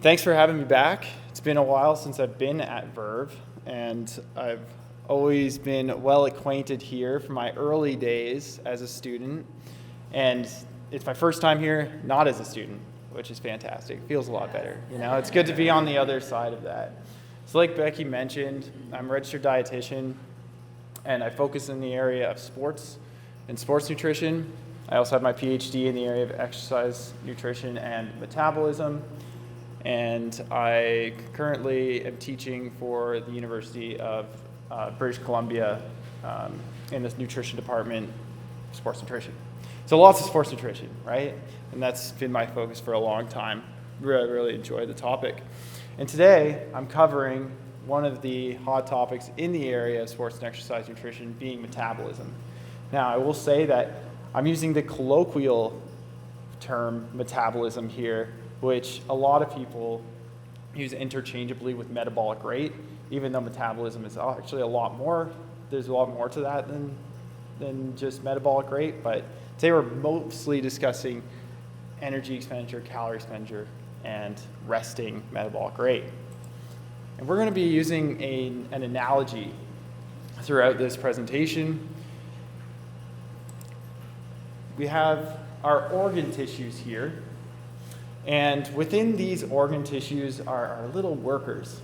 Thanks for having me back. It's been a while since I've been at Verve, and I've always been well acquainted here from my early days as a student. And it's my first time here not as a student, which is fantastic. It feels a lot better. It's good to be on the other side of that. So like Becky mentioned, I'm a registered dietitian, and I focus in the area of sports and sports nutrition. I also have my PhD in the area of exercise nutrition and metabolism. And I currently am teaching for the University of British Columbia in the nutrition department, sports nutrition. So lots of sports nutrition, right? And that's been my focus for a long time. Really enjoy the topic. And today I'm covering one of the hot topics in the area of sports and exercise nutrition, being metabolism. Now, I will say that I'm using the colloquial term metabolism here, which a lot of people use interchangeably with metabolic rate, even though metabolism is actually a lot more. There's a lot more to that than just metabolic rate, but today we're mostly discussing energy expenditure, calorie expenditure, and resting metabolic rate. And we're going to be using an analogy throughout this presentation. We have our organ tissues here. And within these organ tissues are our little workers.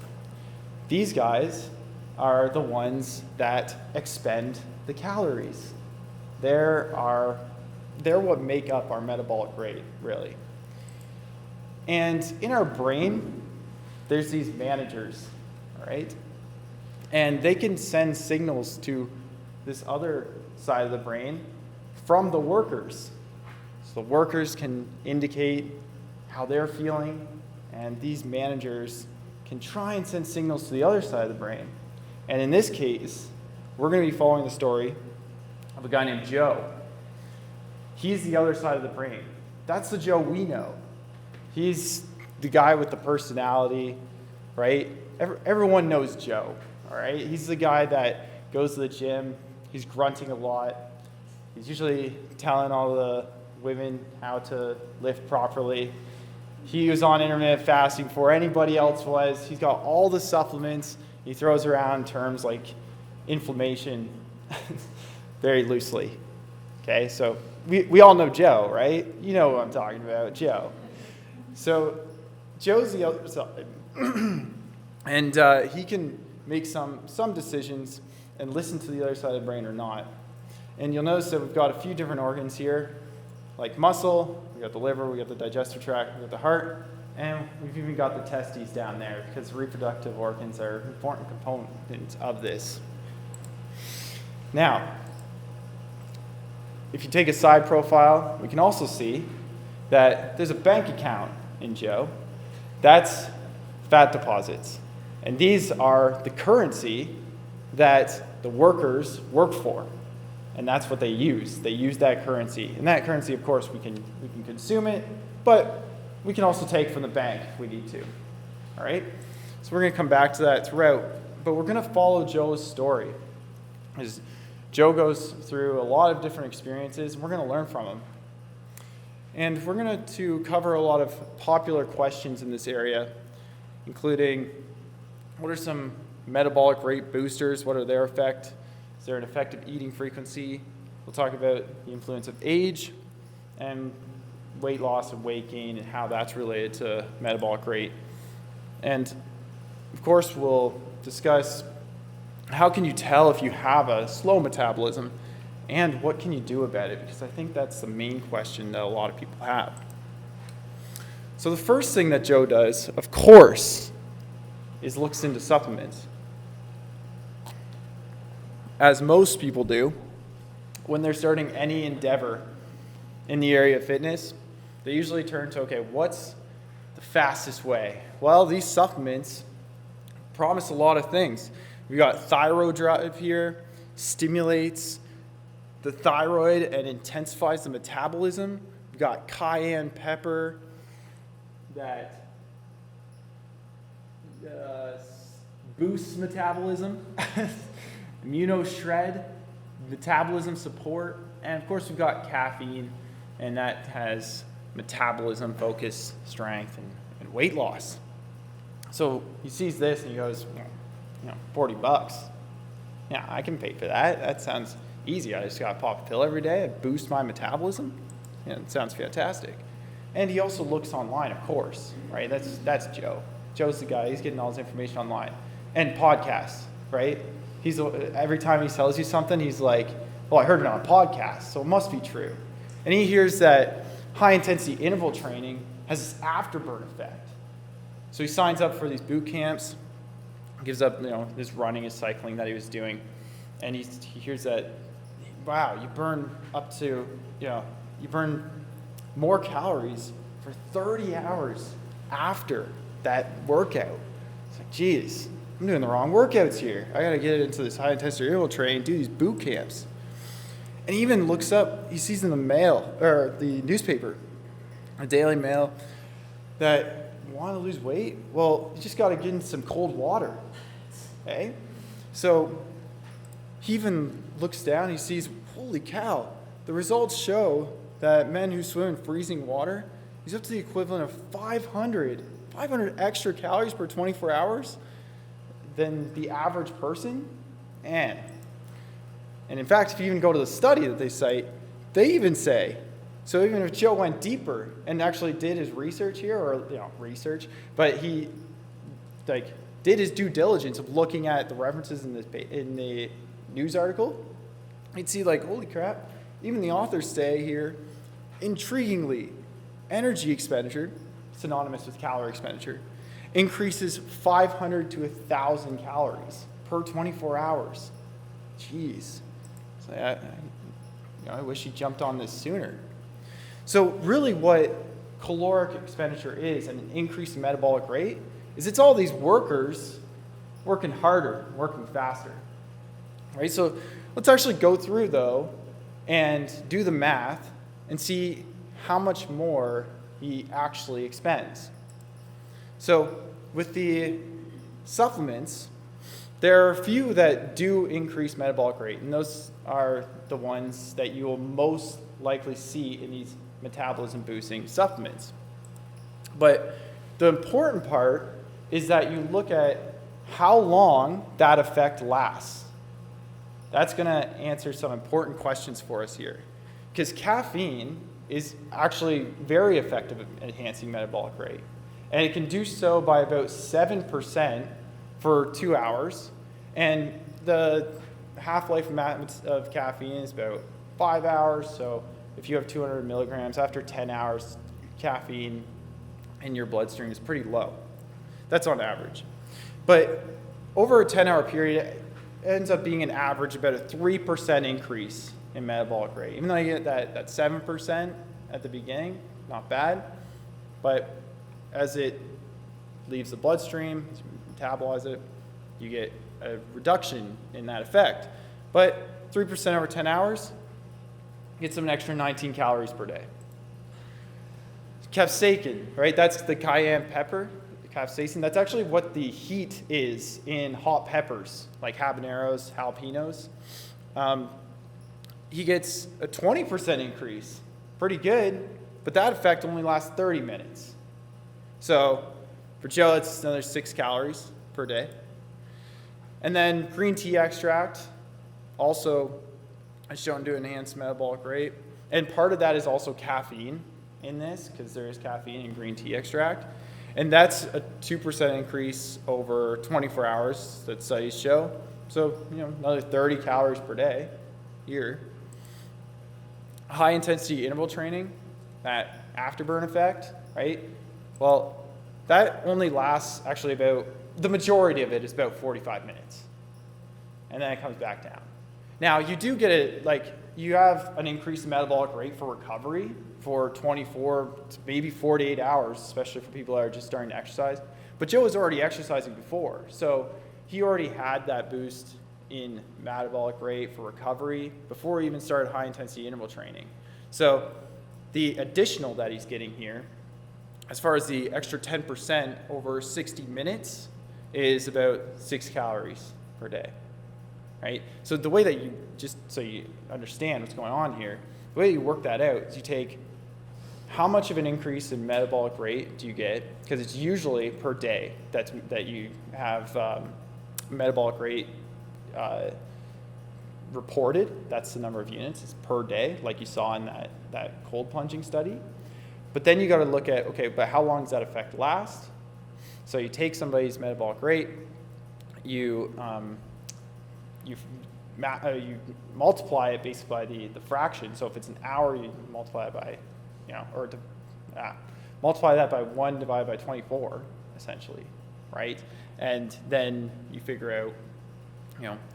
These guys are the ones that expend the calories. They're what make up our metabolic rate, really. And in our brain, there's these managers, all right? And they can send signals to this other side of the brain from the workers. So the workers can indicate how they're feeling, and these managers can try and send signals to the other side of the brain. And in this case, we're going to be following the story of a guy named Joe. He's the other side of the brain. That's the Joe we know. He's the guy with the personality, right? Everyone knows Joe, all right? He's the guy that goes to the gym. He's grunting a lot. He's usually telling all the women how to lift properly. He was on intermittent fasting before anybody else was. He's got all the supplements. He throws around terms like inflammation very loosely. Okay, so we all know Joe, right? You know what I'm talking about, Joe. So Joe's the other side. And he can make some decisions and listen to the other side of the brain or not. And you'll notice that we've got a few different organs here, like muscle, we got the liver, we got the digestive tract, we got the heart, and we've even got the testes down there because reproductive organs are an important component of this. Now, if you take a side profile, we can also see that there's a bank account in Joe. That's fat deposits. And these are the currency that the workers work for. And that's what they use. They use that currency. And that currency, of course, we can consume it, but we can also take from the bank if we need to. All right? So we're going to come back to that throughout. But we're going to follow Joe's story. As Joe goes through a lot of different experiences, and we're going to learn from him. And we're going to cover a lot of popular questions in this area, including what are some metabolic rate boosters? What are their effect? Is there an effect of eating frequency? We'll talk about the influence of age and weight loss and weight gain and how that's related to metabolic rate. And of course, we'll discuss how can you tell if you have a slow metabolism and what can you do about it? Because I think that's the main question that a lot of people have. So the first thing that Joe does, of course, is looks into supplements. As most people do, when they're starting any endeavor in the area of fitness, they usually turn to, okay, what's the fastest way? Well, these supplements promise a lot of things. We've got thyroid drive here, stimulates the thyroid and intensifies the metabolism. We've got cayenne pepper that boosts metabolism. Immunoshred, metabolism support, and of course we've got caffeine, and that has metabolism, focus, strength, and weight loss. So he sees this and he goes, $40. Yeah, I can pay for that. That sounds easy. I just got to pop a pill every day. I boost my metabolism. It sounds fantastic. And he also looks online, of course, right? That's Joe. Joe's the guy. He's getting all his information online. And podcasts, right? Every time he tells you something, he's like, well, I heard it on a podcast, so it must be true. And he hears that high-intensity interval training has this afterburn effect. So he signs up for these boot camps, gives up, this running and cycling that he was doing, and he hears that, wow, you burn you burn more calories for 30 hours after that workout. It's like, geez, I'm doing the wrong workouts here. I got to get into this high-intensity interval training, do these boot camps. And he even looks up, he sees in the mail, or the newspaper, a Daily Mail, that you want to lose weight? Well, you just got to get in some cold water. Okay? So he even looks down, he sees, holy cow, the results show that men who swim in freezing water is up to the equivalent of 500 extra calories per 24 hours than the average person. And in fact, if you even go to the study that they cite, they even say, so even if Joe went deeper and actually did his research here, or but he did his due diligence of looking at the references in the news article, he'd see holy crap, even the authors say here, intriguingly, energy expenditure, synonymous with calorie expenditure, increases 500 to 1,000 calories per 24 hours. Jeez. So I wish he jumped on this sooner. So really what caloric expenditure is, and an increase in metabolic rate, is it's all these workers working harder, working faster. Right? So let's actually go through, though, and do the math and see how much more he actually expends. So with the supplements, there are a few that do increase metabolic rate, and those are the ones that you will most likely see in these metabolism boosting supplements. But the important part is that you look at how long that effect lasts. That's going to answer some important questions for us here. Because caffeine is actually very effective at enhancing metabolic rate. And it can do so by about 7% for 2 hours. And the half-life of caffeine is about 5 hours. So if you have 200 milligrams, after 10 hours, caffeine in your bloodstream is pretty low. That's on average. But over a 10-hour period, it ends up being an average about a 3% increase in metabolic rate. Even though you get that 7% at the beginning, not bad. But as it leaves the bloodstream, as you metabolize it, you get a reduction in that effect. But 3% over 10 hours gets them an extra 19 calories per day. Capsaicin, right? That's the cayenne pepper, the capsaicin. That's actually what the heat is in hot peppers, like habaneros, jalapenos. He gets a 20% increase. Pretty good, but that effect only lasts 30 minutes. So for Joe, it's another 6 calories per day. And then green tea extract, also is shown to enhance metabolic rate. And part of that is also caffeine in this, because there is caffeine in green tea extract. And that's a 2% increase over 24 hours that studies show. So, another 30 calories per day here. High intensity interval training, that afterburn effect, right? Well, that only lasts actually the majority of it is about 45 minutes. And then it comes back down. Now, you do get you have an increase in metabolic rate for recovery for 24 to maybe 48 hours, especially for people that are just starting to exercise. But Joe was already exercising before, so he already had that boost in metabolic rate for recovery before he even started high-intensity interval training. So the additional that he's getting here, as far as the extra 10% over 60 minutes, is about 6 calories per day, right? So the way that just so you understand what's going on here, the way you work that out is you take how much of an increase in metabolic rate do you get? Because it's usually per day that you have metabolic rate reported. That's the number of units. It's per day, like you saw in that cold plunging study. But then you got to look at, okay, but how long does that effect last? So you take somebody's metabolic rate, you multiply it basically by the fraction. So if it's an hour, you multiply it by, multiply that by 1 divided by 24, essentially, right? And then you figure out,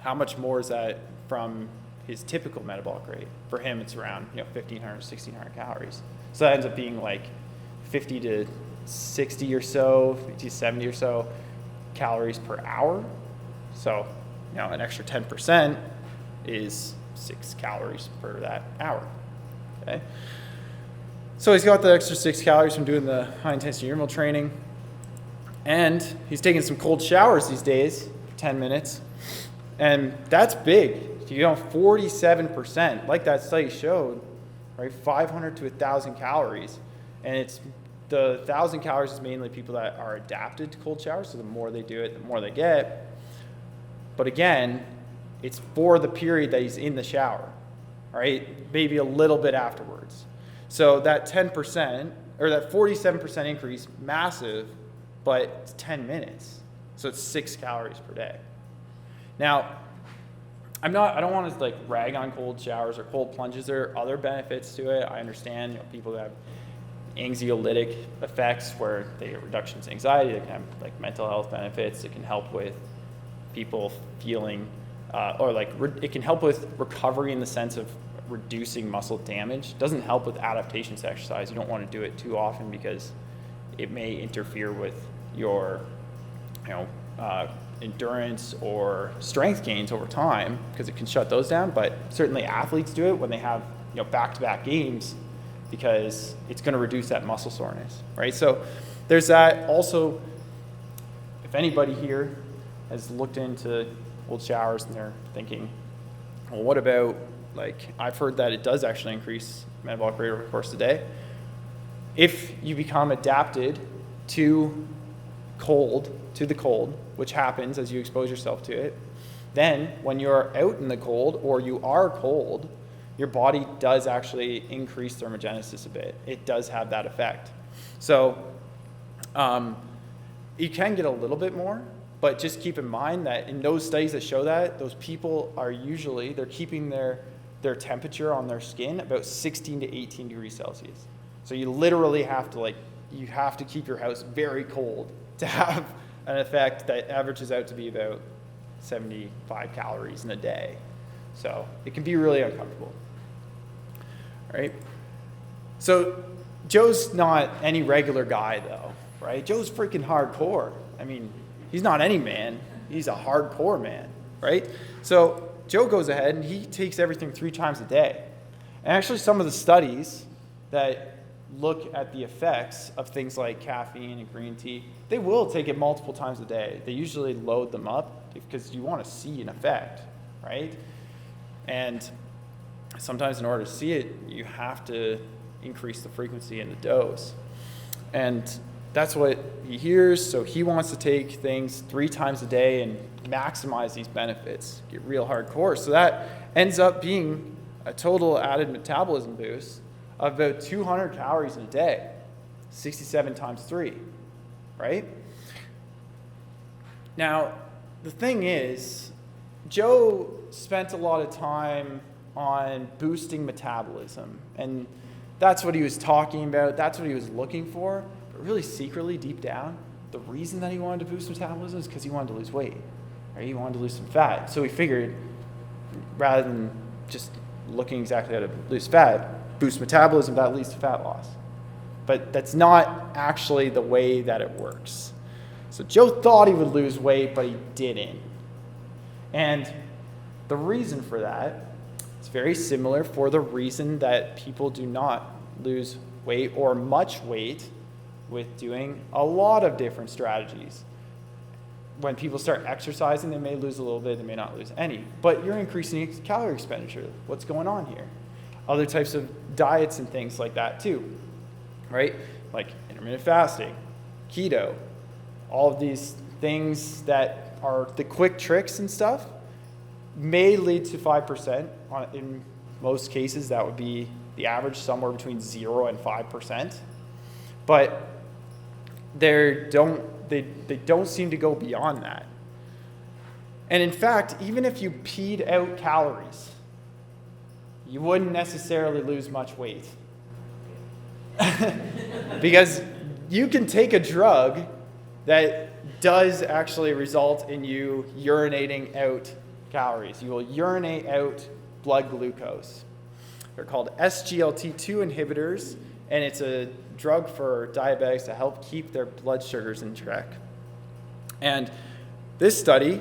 how much more is that from his typical metabolic rate. For him, it's around 1,500, 1,600 calories. So that ends up being like 50 to 60 or so, 50 to 70 or so calories per hour. So, an extra 10% is 6 calories per that hour. Okay. So he's got the extra 6 calories from doing the high intensity interval training, and he's taking some cold showers these days, 10 minutes, and that's big. 47%, like that study showed, right? 500 to 1,000 calories, and it's the 1,000 calories is mainly people that are adapted to cold showers. So the more they do it, the more they get. But again, it's for the period that he's in the shower, right? Maybe a little bit afterwards. So that 10% or that 47% increase, massive, but it's 10 minutes. So it's 6 calories per day. Now, I don't want to like rag on cold showers or cold plunges. There are other benefits to it. I understand, people that have anxiolytic effects where they get reductions in anxiety. They can have like mental health benefits. It can help with people feeling, it can help with recovery in the sense of reducing muscle damage. It doesn't help with adaptation to exercise. You don't want to do it too often because it may interfere with your, endurance or strength gains over time because it can shut those down. But certainly athletes do it when they have, back-to-back games because it's going to reduce that muscle soreness, right? So there's that. Also, if anybody here has looked into cold showers and they're thinking, well, what about, I've heard that it does actually increase metabolic rate over the course of the day. If you become adapted to the cold, which happens as you expose yourself to it, then when you're out in the cold or you are cold, your body does actually increase thermogenesis a bit. It does have that effect. So you can get a little bit more, but just keep in mind that in those studies that show that, those people are usually, they're keeping their temperature on their skin about 16 to 18 degrees Celsius. So you literally have to keep your house very cold to have an effect that averages out to be about 75 calories in a day. So it can be really uncomfortable. All right? So Joe's not any regular guy, though, right? Joe's freaking hardcore. I mean, he's not any man. He's a hardcore man, right? So Joe goes ahead and he takes everything 3 times a day. And actually some of the studies that look at the effects of things like caffeine and green tea, they will take it multiple times a day. They usually load them up because you want to see an effect, right? And sometimes in order to see it, you have to increase the frequency and the dose. And that's what he hears, so he wants to take things 3 times a day and maximize these benefits, get real hardcore. So that ends up being a total added metabolism boost of about 200 calories in a day, 67 times 3, right? Now, the thing is, Joe spent a lot of time on boosting metabolism, and that's what he was talking about, that's what he was looking for, but really secretly, deep down, the reason that he wanted to boost metabolism is because he wanted to lose weight, right? He wanted to lose some fat. So he figured, rather than just looking exactly how to lose fat, boost metabolism, that leads to fat loss. But that's not actually the way that it works. So Joe thought he would lose weight, but he didn't. And the reason for that is very similar for the reason that people do not lose weight or much weight with doing a lot of different strategies. When people start exercising, they may lose a little bit, they may not lose any. But you're increasing calorie expenditure. What's going on here? Other types of diets and things like that too. right? Like intermittent fasting, keto, all of these things that are the quick tricks and stuff may lead to 5%. In most cases, that would be the average, somewhere between 0 and 5%. But they don't seem to go beyond that. And in fact, even if you peed out calories, you wouldn't necessarily lose much weight. Because you can take a drug that does actually result in you urinating out calories. You will urinate out blood glucose. They're called SGLT2 inhibitors, and it's a drug for diabetics to help keep their blood sugars in check. And this study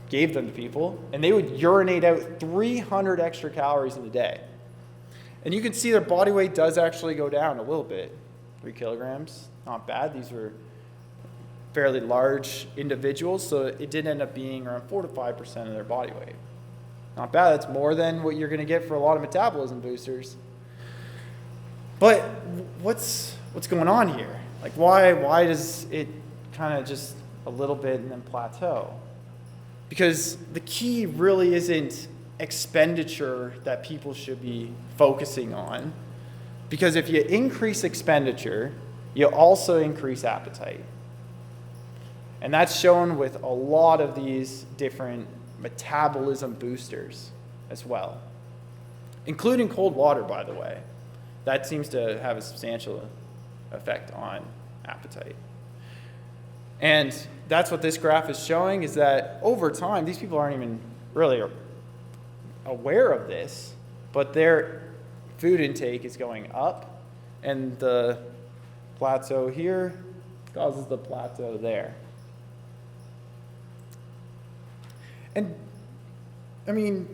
gave them to people, and they would urinate out 300 extra calories in a day. And you can see their body weight does actually go down a little bit. 3 kilograms, not bad. These were fairly large individuals, so it did end up being around 4 to 5% of their body weight. Not bad. That's more than what you're going to get for a lot of metabolism boosters. But what's going on here? Like, why does it kind of just a little bit and then plateau? Because the key really isn't expenditure that people should be focusing on. Because if you increase expenditure, you also increase appetite. And that's shown with a lot of these different metabolism boosters as well, including cold water, by the way. That seems to have a substantial effect on appetite. And that's what this graph is showing, is that over time, these people aren't even really aware of this, but their food intake is going up, and the plateau here causes the plateau there. And, I mean,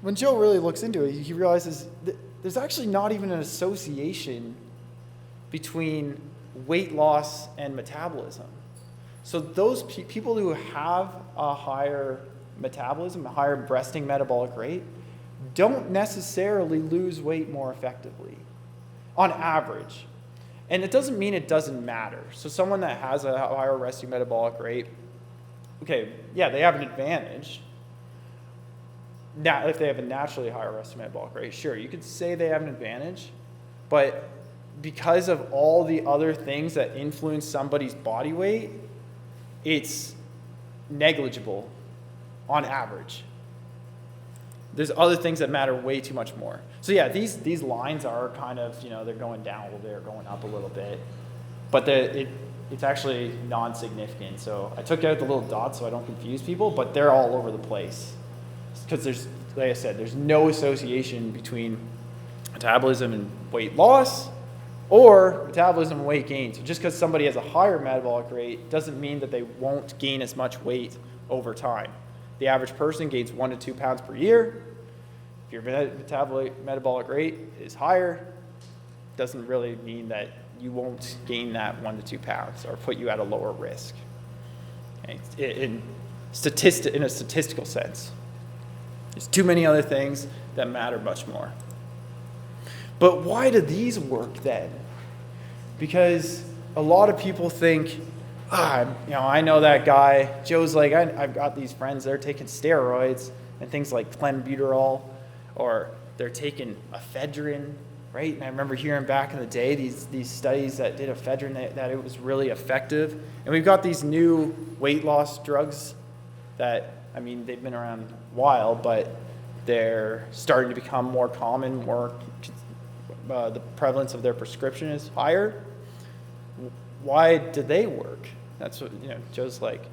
when Joe really looks into it, he realizes that there's actually not even an association between weight loss and metabolism. So those people who have a higher metabolism, a higher resting metabolic rate, don't necessarily lose weight more effectively, on average. And it doesn't mean it doesn't matter. So someone that has a higher resting metabolic rate, okay, yeah, they have an advantage. Now, if they have a naturally higher resting metabolic rate, sure, you could say they have an advantage, but because of all the other things that influence somebody's body weight, it's negligible on average. There's other things that matter way too much more. So yeah, these lines are kind of, they're going down a little bit or going up a little bit, but it's actually non-significant. So I took out the little dots so I don't confuse people, but they're all over the place. Because there's, like I said, there's no association between metabolism and weight loss or metabolism and weight gain. So just because somebody has a higher metabolic rate doesn't mean that they won't gain as much weight over time. The average person gains 1 to 2 pounds per year. If your metabolic rate is higher, doesn't really mean that you won't gain that 1 to 2 pounds or put you at a lower risk. Okay? In a statistical sense. There's too many other things that matter much more. But why do these work then? Because a lot of people think, I know that guy. Joe's like, I've got these friends, they're taking steroids and things like clenbuterol, or they're taking ephedrine, right? And I remember hearing back in the day these studies that did ephedrine, that it was really effective. And we've got these new weight loss drugs that, they've been around a while, but they're starting to become more common, the prevalence of their prescription is higher. Why do they work? That's what, Joe's like,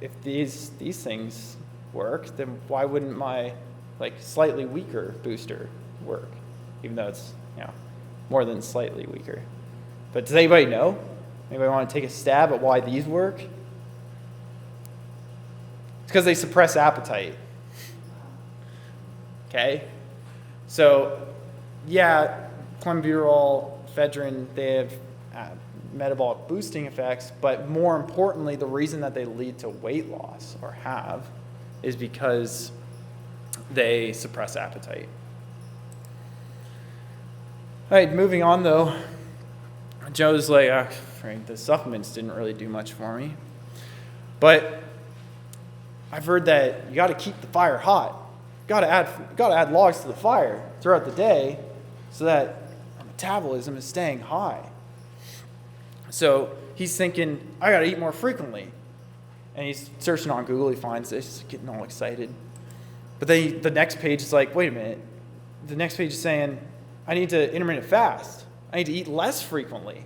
if these things work, then why wouldn't my slightly weaker booster work? Even though it's, more than slightly weaker. But does anybody know? Anybody want to take a stab at why these work? It's because they suppress appetite. Okay? So, yeah, clenbuterol, ephedrine, they have metabolic boosting effects, but more importantly, the reason that they lead to weight loss, or have, is because they suppress appetite. right, moving on though. Joe's like, Frank, the supplements didn't really do much for me. But I've heard that you got to keep the fire hot. You got to add logs to the fire throughout the day so that our metabolism is staying high. So he's thinking, I got to eat more frequently. And he's searching on Google. He finds this, getting all excited. But then the next page is like, wait a minute. The next page is saying, I need to intermittent fast. I need to eat less frequently.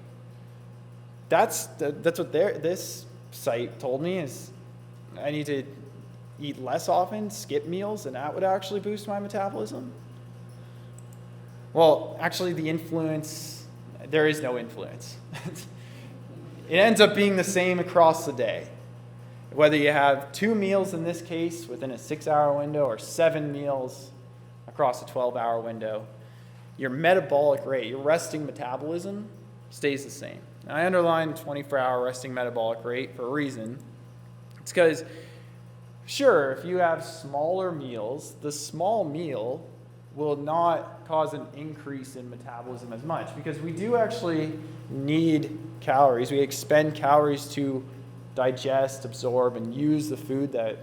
That's what this site told me, is I need to eat less often, skip meals, and that would actually boost my metabolism. Well, actually there is no influence. It ends up being the same across the day. Whether you have 2 meals in this case within a 6-hour window or 7 meals across a 12-hour window, your metabolic rate, your resting metabolism, stays the same. And I underline 24-hour resting metabolic rate for a reason. It's because, sure, if you have smaller meals, the small meal will not cause an increase in metabolism as much, because we do actually need calories. We expend calories to digest, absorb, and use the food that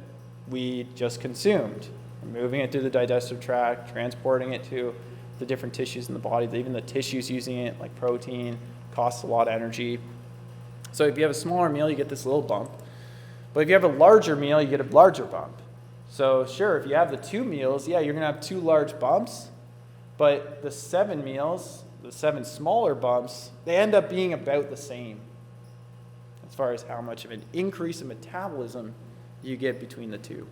we just consumed. We're moving it through the digestive tract, transporting it to the different tissues in the body. Even the tissues using it, like protein, costs a lot of energy. So if you have a smaller meal, you get this little bump. But if you have a larger meal, you get a larger bump. So sure, if you have the 2 meals, yeah, you're going to have 2 large bumps. But the 7 meals, the 7 smaller bumps, they end up being about the same as far as how much of an increase in metabolism you get between the 2.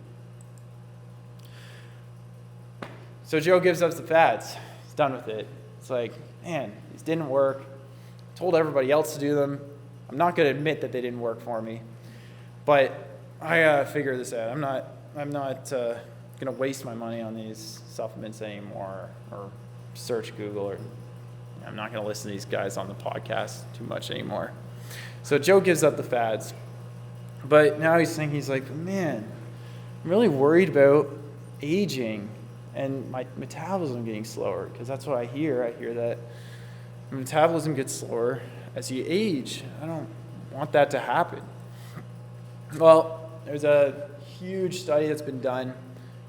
So Joe gives up the fads. He's done with it. It's like, man, these didn't work. I told everybody else to do them. I'm not going to admit that they didn't work for me. But I gotta figure this out. I'm not going to waste my money on these supplements anymore, or search Google, or I'm not going to listen to these guys on the podcast too much anymore. So Joe gives up the fads. But now he's thinking, he's like, man, I'm really worried about aging and my metabolism getting slower, because that's what I hear. I hear that metabolism gets slower as you age. I don't want that to happen. Well, there's a huge study that's been done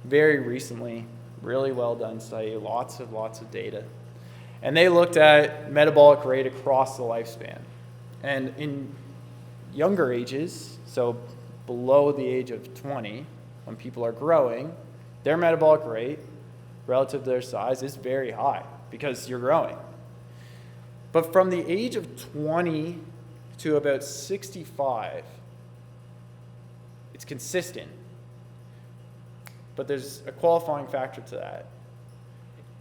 very recently, really well done study, lots of data. And they looked at metabolic rate across the lifespan. And in younger ages, so below the age of 20, when people are growing, their metabolic rate relative to their size is very high because you're growing. But from the age of 20 to about 65, it's consistent. But there's a qualifying factor to that.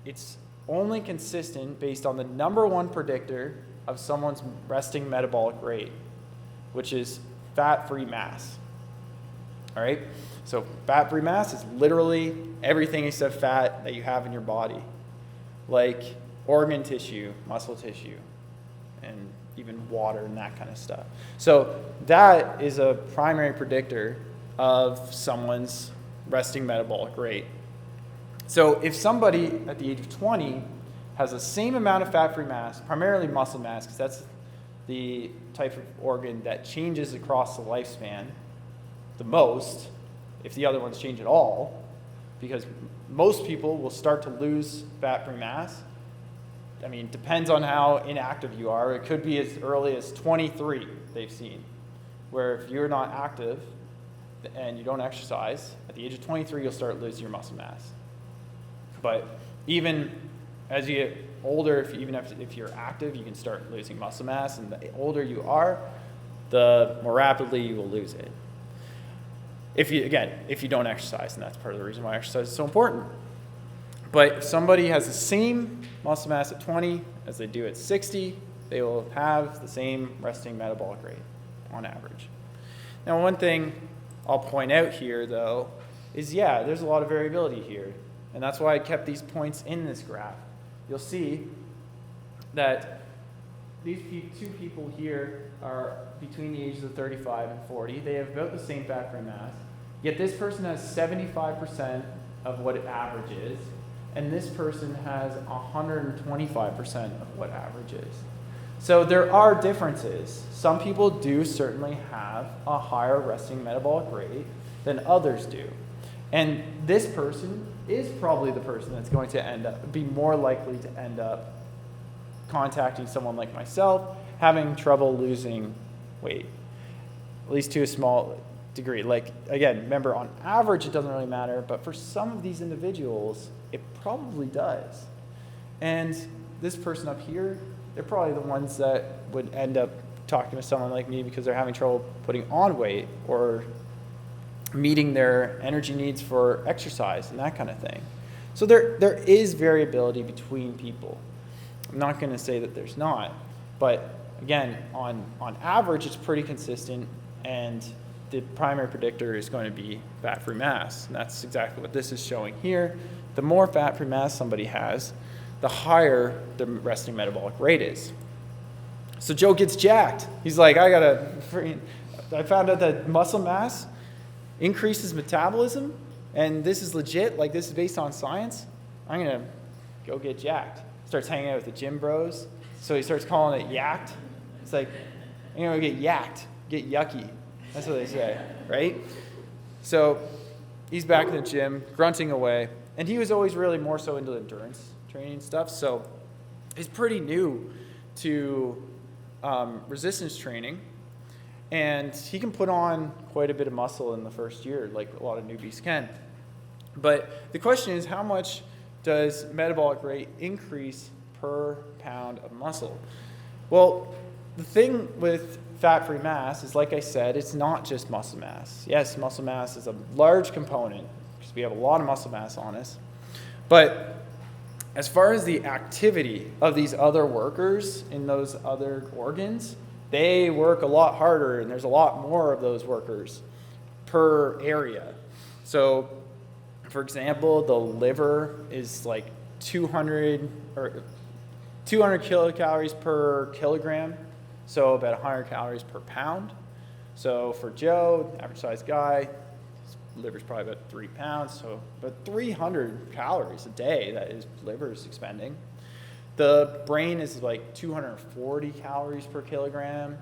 It's only consistent based on the number one predictor of someone's resting metabolic rate, which is fat-free mass. All right? So fat-free mass is literally everything except fat that you have in your body, like organ tissue, muscle tissue, and even water and that kind of stuff. So that is a primary predictor of someone's resting metabolic rate. So if somebody at the age of 20 has the same amount of fat-free mass, primarily muscle mass, because that's the type of organ that changes across the lifespan the most, if the other ones change at all, because most people will start to lose fat-free mass. I mean, depends on how inactive you are. It could be as early as 23, they've seen, where if you're not active and you don't exercise, at the age of 23, you'll start losing your muscle mass. But even as you get older, if you're active, you can start losing muscle mass, and the older you are, the more rapidly you will lose it. If you don't exercise, and that's part of the reason why exercise is so important. But if somebody has the same muscle mass at 20 as they do at 60, they will have the same resting metabolic rate on average. Now, one thing I'll point out here, though, is there's a lot of variability here. And that's why I kept these points in this graph. You'll see that these two people here are between the ages of 35 and 40. They have about the same fat-free mass. Yet this person has 75% of what an average is. and this person has 125% of what average is. So there are differences. Some people do certainly have a higher resting metabolic rate than others do. And this person is probably the person that's going to be more likely to end up contacting someone like myself, having trouble losing weight, at least to a small degree. Like, again, remember, on average, it doesn't really matter, but for some of these individuals, it probably does. And this person up here, they're probably the ones that would end up talking to someone like me because they're having trouble putting on weight or meeting their energy needs for exercise and that kind of thing. So there is variability between people. I'm not going to say that there's not, but again, on average, it's pretty consistent, and the primary predictor is going to be fat-free mass. And that's exactly what this is showing here. The more fat-free mass somebody has, the higher the resting metabolic rate is. So Joe gets jacked. He's like, I found out that muscle mass increases metabolism, and this is legit, like this is based on science. I'm going to go get jacked. Starts hanging out with the gym bros, so he starts calling it yacked. It's like, I'm going to get yacked, get yucky. That's what they say, right? So he's back in the gym, grunting away, and he was always really more so into endurance training stuff, so he's pretty new to resistance training, and he can put on quite a bit of muscle in the first year, like a lot of newbies can. But the question is, how much does metabolic rate increase per pound of muscle? Well, the thing with fat-free mass is, like I said, it's not just muscle mass. Yes, muscle mass is a large component because we have a lot of muscle mass on us. But as far as the activity of these other workers in those other organs, they work a lot harder, and there's a lot more of those workers per area. So, for example, the liver is like 200 kilocalories per kilogram, so about 100 calories per pound. So for Joe, average sized guy, his liver's probably about 3 pounds, so about 300 calories a day that his liver is expending. The brain is like 240 calories per kilogram.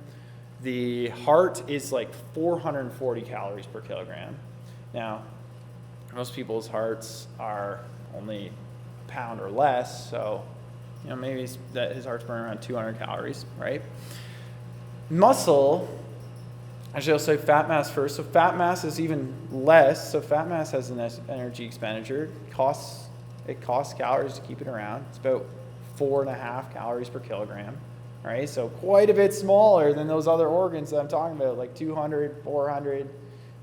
The heart is like 440 calories per kilogram. Now, most people's hearts are only a pound or less, so maybe his heart's burning around 200 calories, right? Muscle, actually I'll say fat mass first. So fat mass is even less. So fat mass has an energy expenditure. It costs calories to keep it around. It's about 4.5 calories per kilogram, right? So quite a bit smaller than those other organs that I'm talking about, like 200, 400,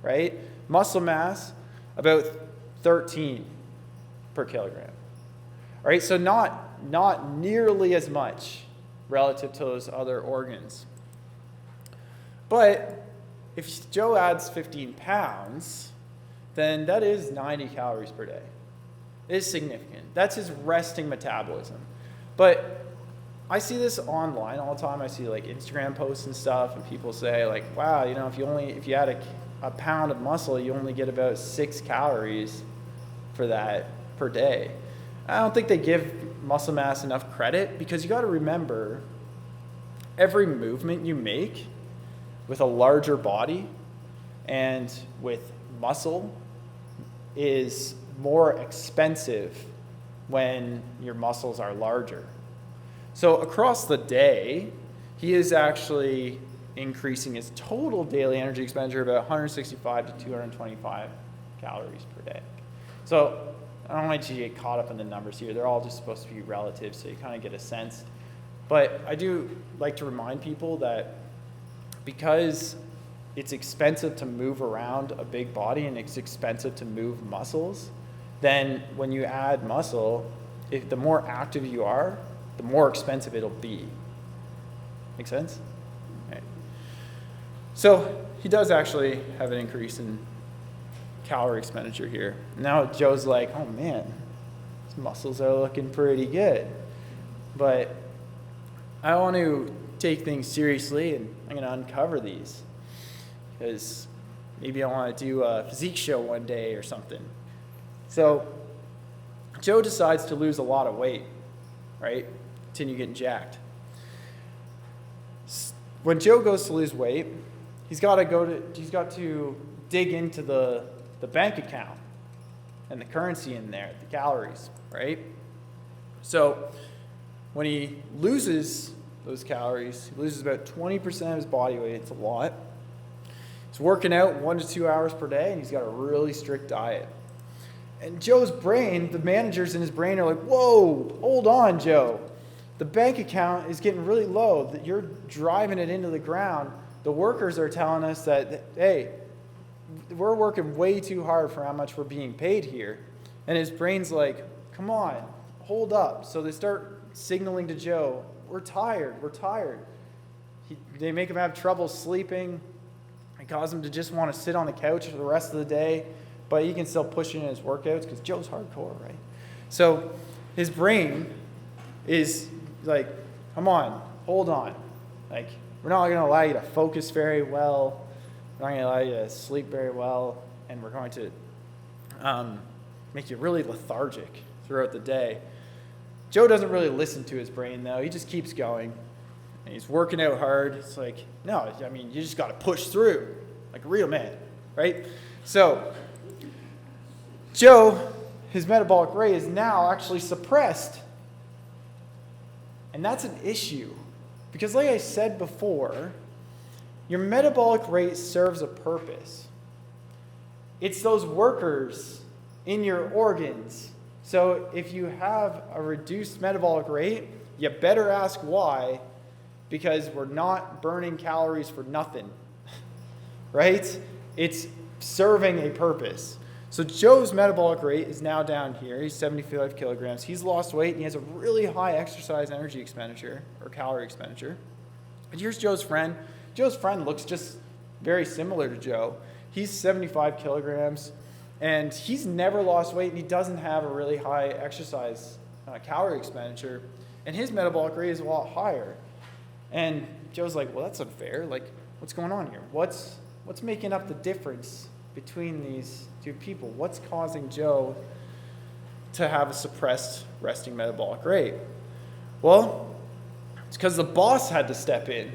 right? Muscle mass, about 13 per kilogram. All right, so not nearly as much relative to those other organs. But if Joe adds 15 pounds, then that is 90 calories per day. It is significant. That's his resting metabolism. But I see this online all the time. I see like Instagram posts and stuff, and people say like, wow, if you add a pound of muscle, you only get about 6 calories for that per day. I don't think they give muscle mass enough credit, because you got to remember, every movement you make with a larger body and with muscle is more expensive when your muscles are larger. So across the day, he is actually increasing his total daily energy expenditure about 165 to 225 calories per day. So I don't want you to get caught up in the numbers here. They're all just supposed to be relative, so you kind of get a sense. But I do like to remind people that because it's expensive to move around a big body and it's expensive to move muscles, then when you add muscle, the more active you are, the more expensive it'll be. Make sense? Right. So he does actually have an increase in calorie expenditure here. Now Joe's like, oh man, his muscles are looking pretty good. But I want to take things seriously, and I'm going to uncover these, because maybe I want to do a physique show one day or something. So Joe decides to lose a lot of weight, right? Continue getting jacked. When Joe goes to lose weight, he's got to dig into the bank account and the currency in there, the calories, right? So when he loses those calories, he loses about 20% of his body weight. It's a lot. He's working out 1 to 2 hours per day, and he's got a really strict diet. And Joe's brain, the managers in his brain are like, whoa, hold on, Joe. The bank account is getting really low. That you're driving it into the ground. The workers are telling us that, hey, we're working way too hard for how much we're being paid here. And his brain's like, come on, hold up. So they start signaling to Joe, we're tired. They make him have trouble sleeping. It cause him to just want to sit on the couch for the rest of the day. But he can still push in his workouts because Joe's hardcore, right? So his brain is like, come on, hold on. Like, we're not going to allow you to focus very well. We're not going to allow you to sleep very well. And we're going to make you really lethargic throughout the day. Joe doesn't really listen to his brain, though. He just keeps going. And he's working out hard. It's like, no, I mean, you just got to push through like a real man, right? So Joe, his metabolic rate is now actually suppressed. And that's an issue. Because like I said before, your metabolic rate serves a purpose. It's those workers in your organs. So if you have a reduced metabolic rate, you better ask why, because we're not burning calories for nothing, right? It's serving a purpose. So Joe's metabolic rate is now down here. He's 75 kilograms. He's lost weight, and he has a really high exercise energy expenditure, or calorie expenditure. And here's Joe's friend. Joe's friend looks just very similar to Joe. He's 75 kilograms, and he's never lost weight, and he doesn't have a really high exercise calorie expenditure, and his metabolic rate is a lot higher. And Joe's like, well, that's unfair. Like, what's going on here? What's making up the difference between these two people? What's causing Joe to have a suppressed resting metabolic rate? Well, it's because the boss had to step in.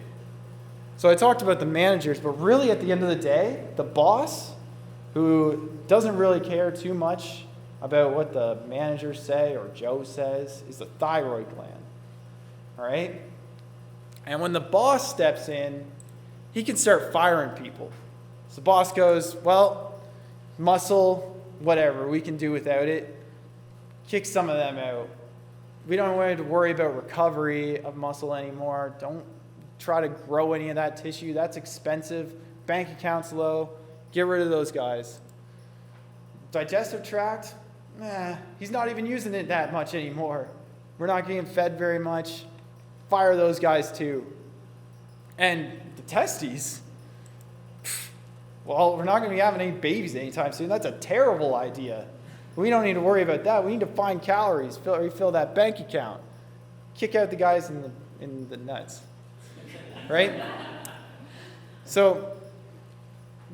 So I talked about the managers, but really at the end of the day, the boss, who doesn't really care too much about what the managers say or Joe says, is the thyroid gland. All right? And when the boss steps in, he can start firing people. So the boss goes, well, muscle, whatever, we can do without it. Kick some of them out. We don't want to worry about recovery of muscle anymore. Don't try to grow any of that tissue. That's expensive. Bank account's low. Get rid of those guys. Digestive tract, he's not even using it that much anymore. We're not getting fed very much. Fire those guys too. And the testes, well, we're not going to be having any babies anytime soon. That's a terrible idea. We don't need to worry about that. We need to find calories, refill that bank account. Kick out the guys in the nuts. Right? So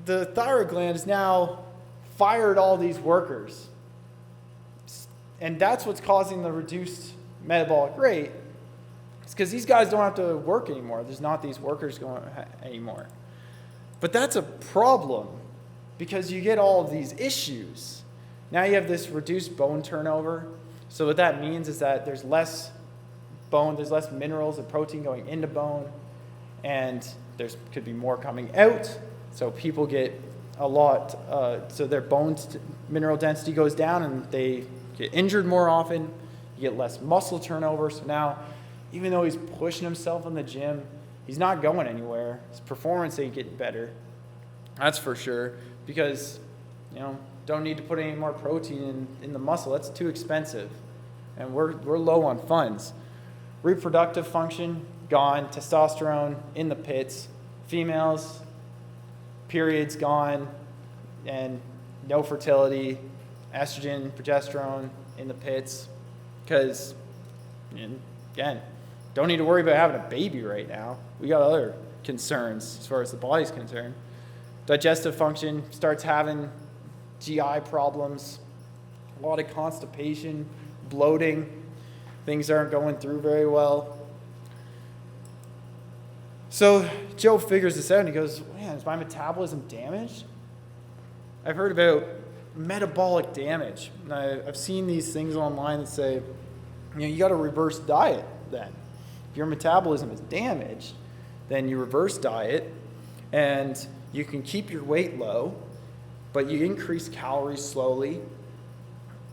the thyroid gland has now fired all these workers. And that's what's causing the reduced metabolic rate. It's because these guys don't have to work anymore. There's not these workers going anymore. But that's a problem because you get all of these issues. Now you have this reduced bone turnover. So what that means is that there's less bone, there's less minerals and protein going into bone, and could be more coming out. So people get a lot, so their bones mineral density goes down and they get injured more often. You get less muscle turnover. So now, even though he's pushing himself in the gym, he's not going anywhere. His performance ain't getting better. That's for sure. Because, don't need to put any more protein in the muscle. That's too expensive. And we're low on funds. Reproductive function, gone. Testosterone in the pits. Females, periods gone. And no fertility. Estrogen, progesterone in the pits. Because, again, don't need to worry about having a baby right now. We got other concerns as far as the body's concerned. Digestive function starts having GI problems. a lot of constipation, bloating, things aren't going through very well. So Joe figures this out and he goes, man, is my metabolism damaged? I've heard about metabolic damage. And I've seen these things online that say, you got to reverse diet then. If your metabolism is damaged, then you reverse diet and you can keep your weight low, but you increase calories slowly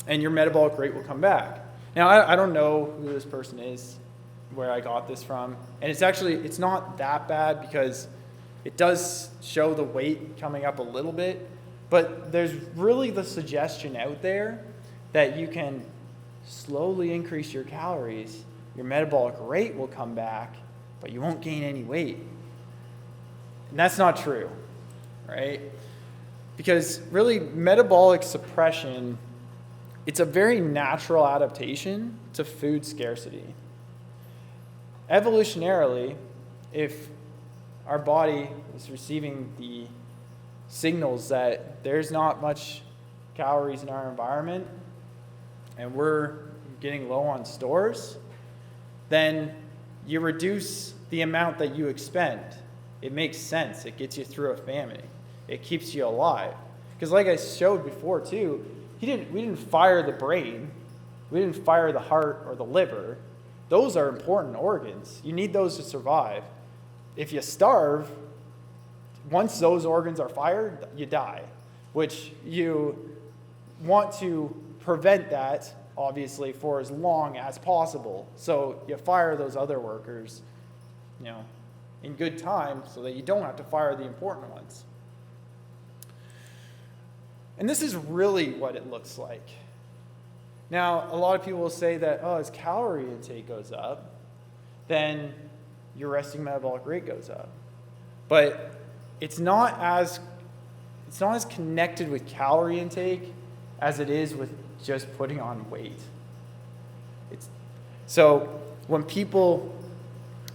and your metabolic rate will come back. Now, I don't know who this person is, where I got this from. And it's not that bad because it does show the weight coming up a little bit, but there's really the suggestion out there that you can slowly increase your calories, your metabolic rate will come back, but you won't gain any weight. And that's not true, right? Because really, metabolic suppression, it's a very natural adaptation to food scarcity. Evolutionarily, if our body is receiving the signals that there's not much calories in our environment and we're getting low on stores, then you reduce the amount that you expend. It makes sense. It gets you through a famine. It keeps you alive. Because like I showed before too, we didn't fire the brain. We didn't fire the heart or the liver. Those are important organs. You need those to survive. If you starve, once those organs are fired, you die, which you want to prevent that, obviously, for as long as possible. So you fire those other workers, in good time so that you don't have to fire the important ones. And this is really what it looks like. Now, a lot of people will say that, as calorie intake goes up, then your resting metabolic rate goes up. But it's not as connected with calorie intake as it is with just putting on weight. So when people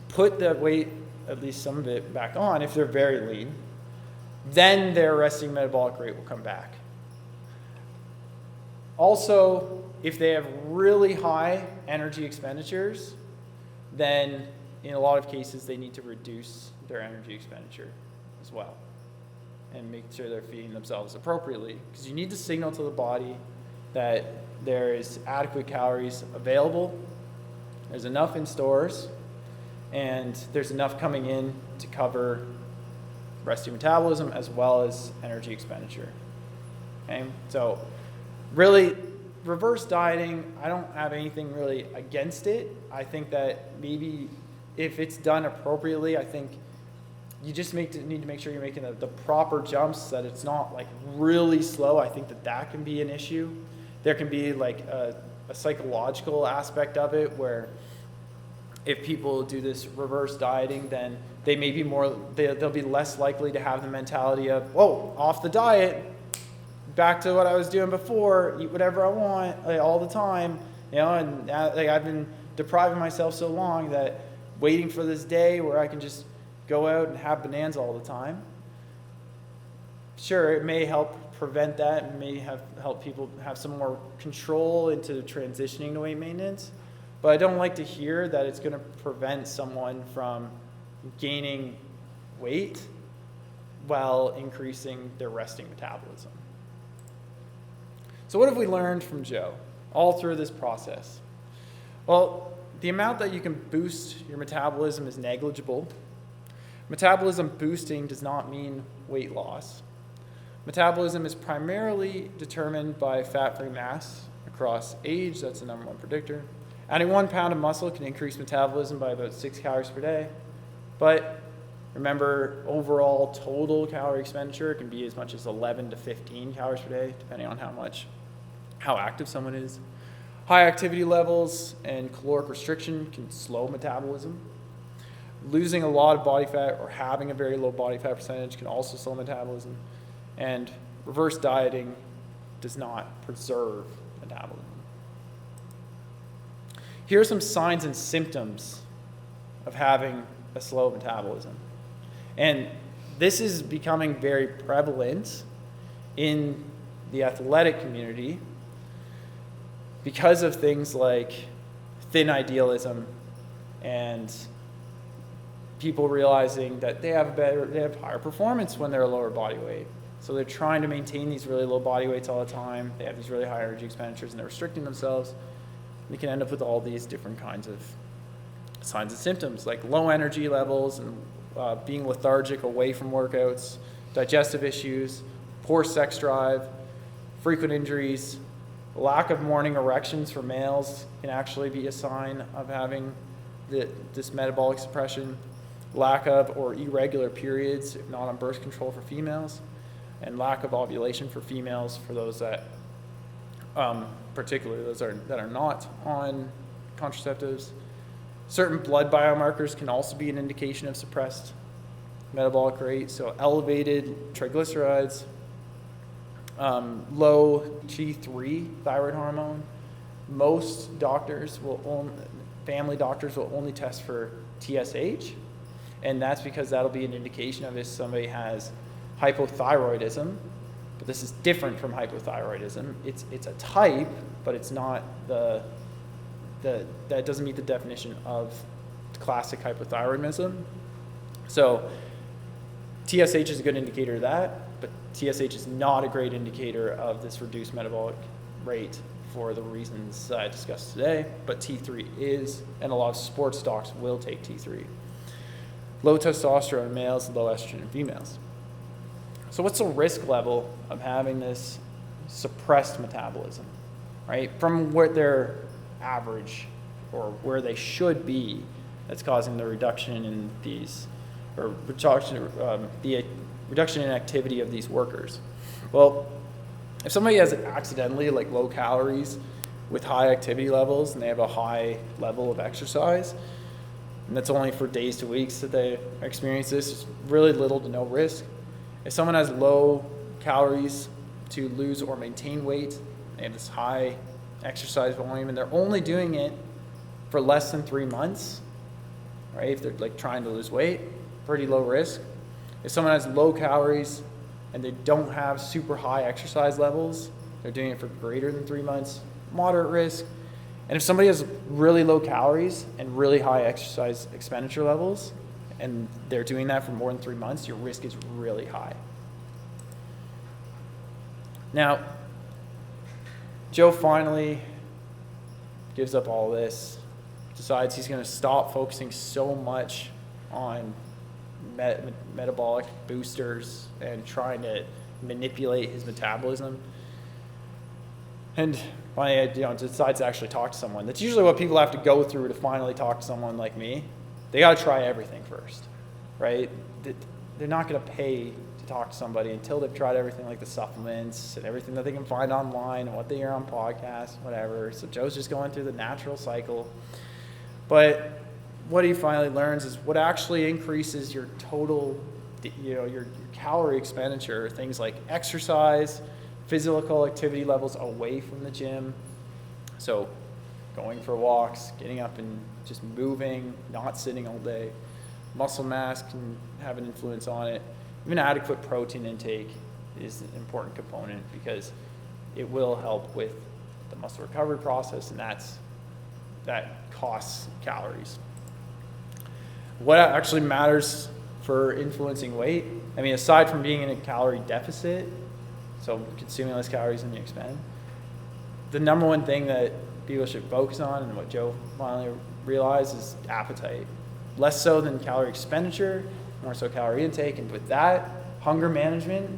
put the weight, at least some of it, back on, if they're very lean, then their resting metabolic rate will come back. Also, if they have really high energy expenditures, then in a lot of cases they need to reduce their energy expenditure as well and make sure they're feeding themselves appropriately, because you need to signal to the body that there is adequate calories available, there's enough in stores, and there's enough coming in to cover resting metabolism as well as energy expenditure. Okay? So really, reverse dieting, I don't have anything really against it. I think that maybe if it's done appropriately, I think you just need to make sure you're making the proper jumps, that it's not like really slow. I think that can be an issue. There can be like a psychological aspect of it where if people do this reverse dieting, then they may be they'll be less likely to have the mentality of, whoa, off the diet, back to what I was doing before, eat whatever I want all the time, and I've been depriving myself so long that waiting for this day where I can just go out and have bananas all the time. Sure, it may help prevent that and may help people have some more control into transitioning to weight maintenance, but I don't like to hear that it's going to prevent someone from gaining weight while increasing their resting metabolism. So what have we learned from Joe all through this process? Well, the amount that you can boost your metabolism is negligible. Metabolism boosting does not mean weight loss. Metabolism is primarily determined by fat-free mass across age. That's the number one predictor. Adding 1 pound of muscle can increase metabolism by about 6 calories per day. But remember, overall total calorie expenditure can be as much as 11 to 15 calories per day, depending on how active someone is. High activity levels and caloric restriction can slow metabolism. Losing a lot of body fat or having a very low body fat percentage can also slow metabolism. And reverse dieting does not preserve metabolism. Here are some signs and symptoms of having a slow metabolism. And this is becoming very prevalent in the athletic community. because of things like thin idealism and people realizing that they have higher performance when they're a lower body weight. So they're trying to maintain these really low body weights all the time. They have these really high energy expenditures and they're restricting themselves. They can end up with all these different kinds of signs and symptoms, like low energy levels and being lethargic away from workouts, digestive issues, poor sex drive, frequent injuries, lack of morning erections for males can actually be a sign of having this metabolic suppression, lack of or irregular periods, if not on birth control for females, and lack of ovulation for females for those that, particularly those that are not on contraceptives. Certain blood biomarkers can also be an indication of suppressed metabolic rate, so elevated triglycerides, low T3 thyroid hormone. Most family doctors will only test for TSH, and that's because that'll be an indication of if somebody has hypothyroidism. But this is different from hypothyroidism. It's a type, but it's not that doesn't meet the definition of classic hypothyroidism. So TSH is a good indicator of that, but TSH is not a great indicator of this reduced metabolic rate for the reasons I discussed today, but T3 is, and a lot of sports docs will take T3. Low testosterone in males and low estrogen in females. So what's the risk level of having this suppressed metabolism, right? From where they're average or where they should be, that's causing the reduction in these, or the reduction in activity of these workers. Well, if somebody has accidentally like low calories with high activity levels and they have a high level of exercise, and that's only for days to weeks that they experience this, it's really little to no risk. If someone has low calories to lose or maintain weight, they have this high exercise volume and they're only doing it for less than 3 months, right? If they're like trying to lose weight, pretty low risk. If someone has low calories and they don't have super high exercise levels, they're doing it for greater than 3 months, moderate risk. And if somebody has really low calories and really high exercise expenditure levels, and they're doing that for more than 3 months, your risk is really high. Now, Joe finally gives up all this, decides he's going to stop focusing so much on metabolic boosters and trying to manipulate his metabolism. And finally, decides to actually talk to someone. That's usually what people have to go through to finally talk to someone like me. They got to try everything first, right? They're not going to pay to talk to somebody until they've tried everything, like the supplements and everything that they can find online and what they hear on podcasts, whatever. So Joe's just going through the natural cycle. But what he finally learns is what actually increases your total, your calorie expenditure, things like exercise, physical activity levels away from the gym. So going for walks, getting up and just moving, not sitting all day. Muscle mass can have an influence on it. Even adequate protein intake is an important component because it will help with the muscle recovery process, and that costs calories. What actually matters for influencing weight? I mean, aside from being in a calorie deficit, so consuming less calories than you expend, the number one thing that people should focus on, and what Joe finally realized, is appetite. Less so than calorie expenditure, more so calorie intake. And with that, hunger management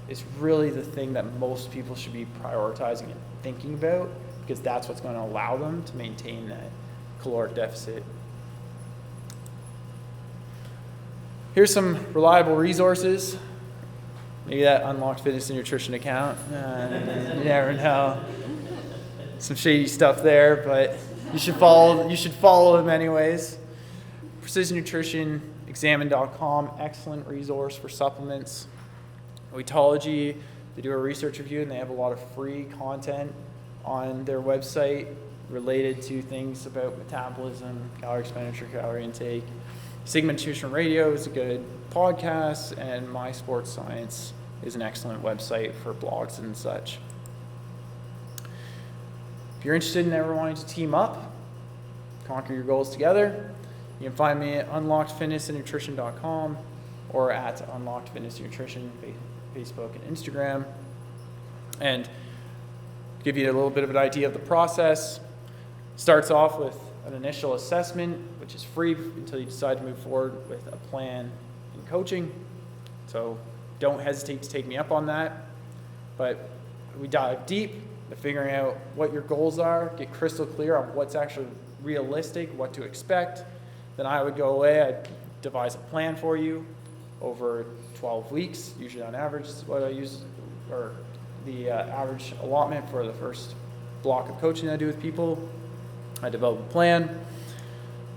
is really the thing that most people should be prioritizing and thinking about, because that's what's going to allow them to maintain that caloric deficit. Here's some reliable resources. Maybe that unlocked fitness and nutrition account. You never know. Some shady stuff there, but you should follow them anyways. Precision Nutrition, examine.com, excellent resource for supplements. Weightology, they do a research review and they have a lot of free content on their website related to things about metabolism, calorie expenditure, calorie intake. Sigma Nutrition Radio is a good podcast, and My Sports Science is an excellent website for blogs and such. If you're interested in ever wanting to team up, conquer your goals together, you can find me at unlockedfitnessandnutrition.com or at Unlocked Fitness and Nutrition, Facebook and Instagram. And to give you a little bit of an idea of the process, starts off with an initial assessment, which is free until you decide to move forward with a plan and coaching. So don't hesitate to take me up on that. But we dive deep to figuring out what your goals are, get crystal clear on what's actually realistic, what to expect. Then I would go away, I'd devise a plan for you over 12 weeks, usually on average is what I use, or the average allotment for the first block of coaching I do with people. I develop a plan,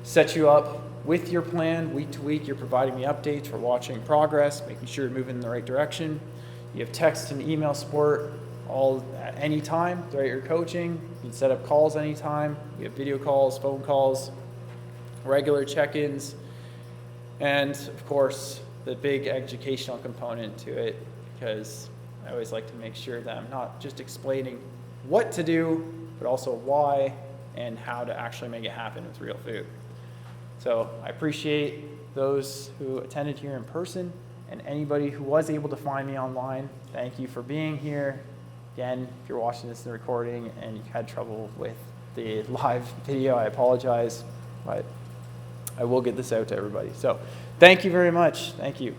set you up with your plan week to week. You're providing me updates for watching progress, making sure you're moving in the right direction. You have text and email support all at any time throughout your coaching. You can set up calls anytime. We have video calls, phone calls, regular check-ins, and of course the big educational component to it, because I always like to make sure that I'm not just explaining what to do, but also why and how to actually make it happen with real food. So I appreciate those who attended here in person, and anybody who was able to find me online, thank you for being here. Again, if you're watching this in the recording and you had trouble with the live video, I apologize, but I will get this out to everybody. So thank you very much. Thank you.